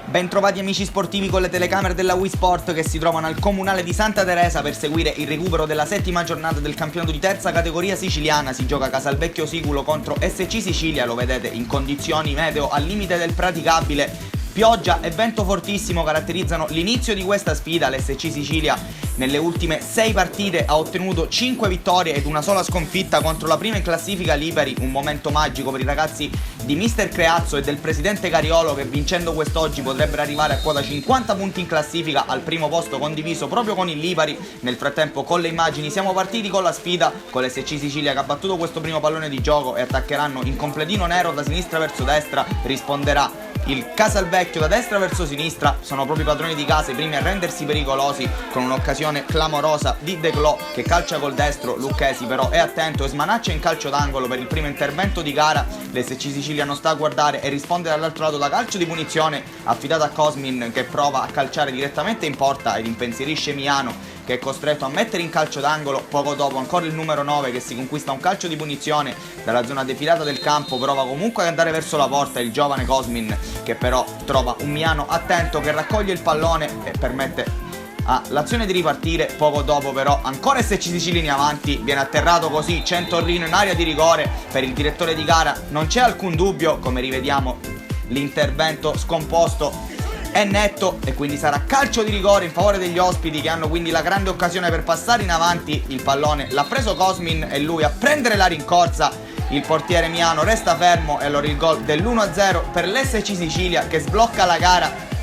Bentrovati amici sportivi con le telecamere della Wii Sport che si trovano al comunale di Santa Teresa per seguire il recupero della settima giornata del campionato di terza categoria siciliana. Si gioca a Casalvecchio Siculo contro SC Sicilia, lo vedete in condizioni meteo al limite del praticabile. Pioggia e vento fortissimo caratterizzano l'inizio di questa sfida. L'SC Sicilia nelle ultime 6 partite ha ottenuto 5 vittorie ed una sola sconfitta contro la prima in classifica Lipari. Un momento magico per i ragazzi di mister Creazzo e del presidente Cariolo, che vincendo quest'oggi potrebbero arrivare a quota 50 punti in classifica, al primo posto condiviso proprio con il Lipari. Nel frattempo con le immagini siamo partiti con la sfida, con l'SC Sicilia che ha battuto questo primo pallone di gioco e attaccheranno in completino nero da sinistra verso destra. Risponderà il Casalvecchio da destra verso sinistra. Sono proprio i padroni di casa i primi a rendersi pericolosi con un'occasione clamorosa di De Clo che calcia col destro. Lucchesi però è attento e smanaccia in calcio d'angolo per il primo intervento di gara. L'SC Sicilia non sta a guardare e risponde dall'altro lato da calcio di punizione affidato a Cosmin, che prova a calciare direttamente in porta ed impensierisce Miano, che è costretto a mettere in calcio d'angolo. Poco dopo ancora il numero 9 che si conquista un calcio di punizione dalla zona defilata del campo, prova comunque ad andare verso la porta il giovane Cosmin, che però trova un Miano attento che raccoglie il pallone e permette all'azione di ripartire. Poco dopo però ancora SC Sicilia in avanti, viene atterrato così Centorrino in area di rigore. Per il direttore di gara non c'è alcun dubbio, come rivediamo l'intervento scomposto è netto e quindi sarà calcio di rigore in favore degli ospiti, che hanno quindi la grande occasione per passare in avanti. Il pallone l'ha preso Cosmin e lui a prendere la rincorsa. Il portiere Miano resta fermo e allora il gol dell'1-0 per l'SC Sicilia, che sblocca la gara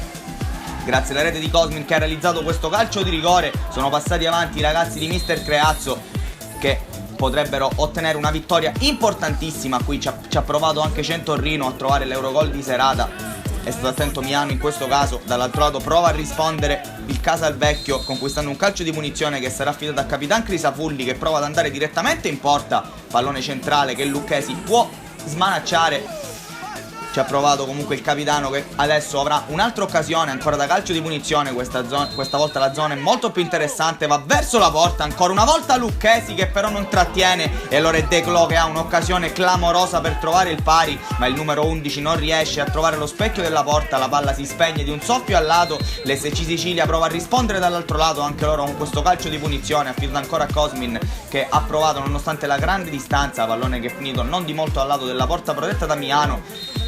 grazie alla rete di Cosmin, che ha realizzato questo calcio di rigore. Sono passati avanti i ragazzi di mister Creazzo, che potrebbero ottenere una vittoria importantissima. Qui ci ha provato anche Centorrino a trovare l'Eurogol di serata. È stato attento Miano in questo caso. Dall'altro lato prova a rispondere il Casalvecchio conquistando un calcio di punizione che sarà affidato a Capitan Crisafulli, che prova ad andare direttamente in porta. Pallone centrale che Lucchesi può smanacciare. Ci ha provato comunque il capitano, che adesso avrà un'altra occasione ancora da calcio di punizione. Questa volta la zona è molto più interessante, va verso la porta ancora una volta Lucchesi, che però non trattiene e allora è De Clo che ha un'occasione clamorosa per trovare il pari, ma il numero 11 non riesce a trovare lo specchio della porta. La palla si spegne di un soffio al lato. L'SC Sicilia prova a rispondere dall'altro lato anche loro con questo calcio di punizione affidato ancora a Cosmin, che ha provato nonostante la grande distanza. Pallone che è finito non di molto al lato della porta protetta da Miano.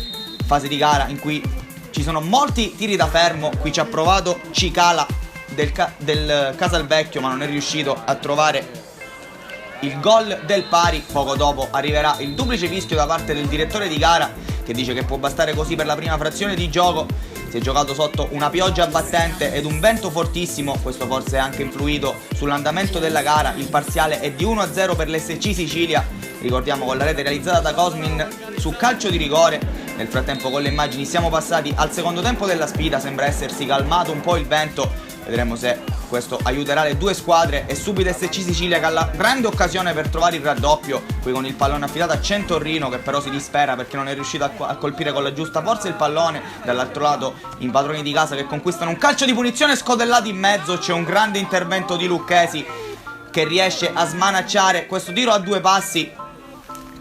Fase di gara in cui ci sono molti tiri da fermo. Qui ci ha provato Cicala del Casalvecchio, ma non è riuscito a trovare il gol del pari. Poco dopo arriverà il duplice fischio da parte del direttore di gara, che dice che può bastare così per la prima frazione di gioco. Si è giocato sotto una pioggia battente ed un vento fortissimo, questo forse ha anche influito sull'andamento della gara. Il parziale è di 1-0 per l'SC Sicilia, ricordiamo con la rete realizzata da Cosmin su calcio di rigore. Nel frattempo con le immagini siamo passati al secondo tempo della sfida, sembra essersi calmato un po' il vento, vedremo se questo aiuterà le due squadre. E subito SC Sicilia che ha la grande occasione per trovare il raddoppio, qui con il pallone affidato a Centorrino, che però si dispera perché non è riuscito a colpire con la giusta forza il pallone. Dall'altro lato i padroni di casa che conquistano un calcio di punizione scodellato in mezzo. C'è un grande intervento di Lucchesi che riesce a smanacciare questo tiro a due passi.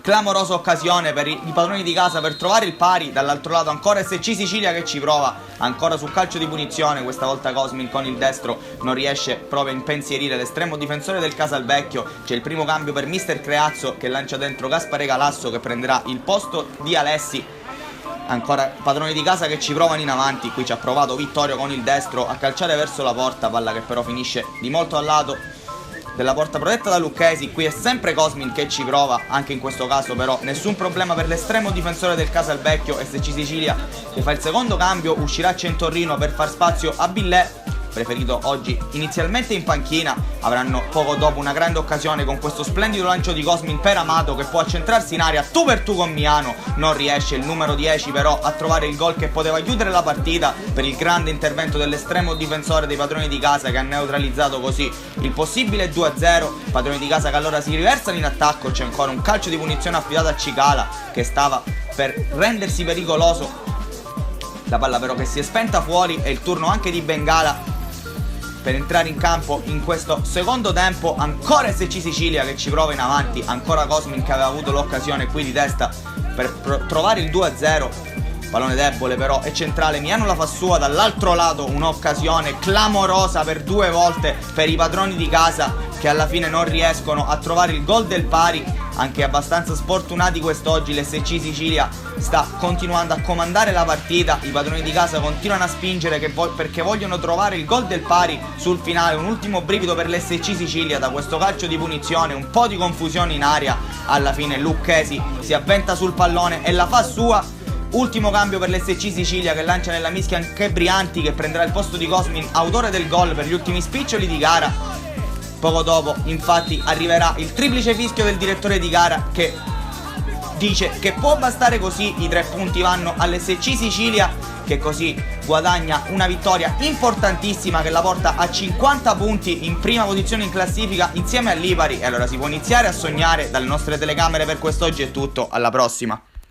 Clamorosa occasione per i padroni di casa per trovare il pari. Dall'altro lato ancora SC Sicilia che ci prova ancora sul calcio di punizione. Questa volta Cosmin con il destro non riesce proprio a impensierire l'estremo difensore del Casalvecchio. C'è il primo cambio per mister Creazzo, che lancia dentro Gaspare Galasso, che prenderà il posto di Alessi. Ancora padroni di casa che ci provano in avanti. Qui ci ha provato Vittorio con il destro a calciare verso la porta, palla che però finisce di molto al lato della porta protetta da Lucchesi. Qui è sempre Cosmin che ci prova, anche in questo caso però nessun problema per l'estremo difensore del Casalvecchio. SC Sicilia che fa il secondo cambio, uscirà Centorrino per far spazio a Billè, preferito oggi inizialmente in panchina. Avranno poco dopo una grande occasione con questo splendido lancio di Cosmin per Amato, che può accentrarsi in area tu per tu con Miano. Non riesce il numero 10 però a trovare il gol che poteva chiudere la partita per il grande intervento dell'estremo difensore dei padroni di casa, che ha neutralizzato così il possibile 2-0. Padroni di casa che allora si riversano in attacco. C'è ancora un calcio di punizione affidato a Cicala, che stava per rendersi pericoloso. La palla però che si è spenta fuori. È il turno anche di Bengala per entrare in campo in questo secondo tempo. Ancora SC Sicilia che ci prova in avanti, ancora Cosmin che aveva avuto l'occasione qui di testa per trovare il 2-0. pallone debole però è centrale, Miano la fa sua, dall'altro lato un'occasione clamorosa per 2 volte per i padroni di casa, che alla fine non riescono a trovare il gol del pari. Anche abbastanza sfortunati quest'oggi, l'SC Sicilia sta continuando a comandare la partita, i padroni di casa continuano a spingere perché vogliono trovare il gol del pari sul finale. Un ultimo brivido per l'SC Sicilia da questo calcio di punizione, un po' di confusione in aria, alla fine Lucchesi si avventa sul pallone e la fa sua. Ultimo cambio per l'SC Sicilia, che lancia nella mischia anche Brianti, che prenderà il posto di Cosmin, autore del gol, per gli ultimi spiccioli di gara. Poco dopo infatti arriverà il triplice fischio del direttore di gara, che dice che può bastare così, i 3 punti vanno all'SC Sicilia, che così guadagna una vittoria importantissima che la porta a 50 punti in prima posizione in classifica insieme a Lipari. E allora si può iniziare a sognare. Dalle nostre telecamere per quest'oggi è tutto, alla prossima.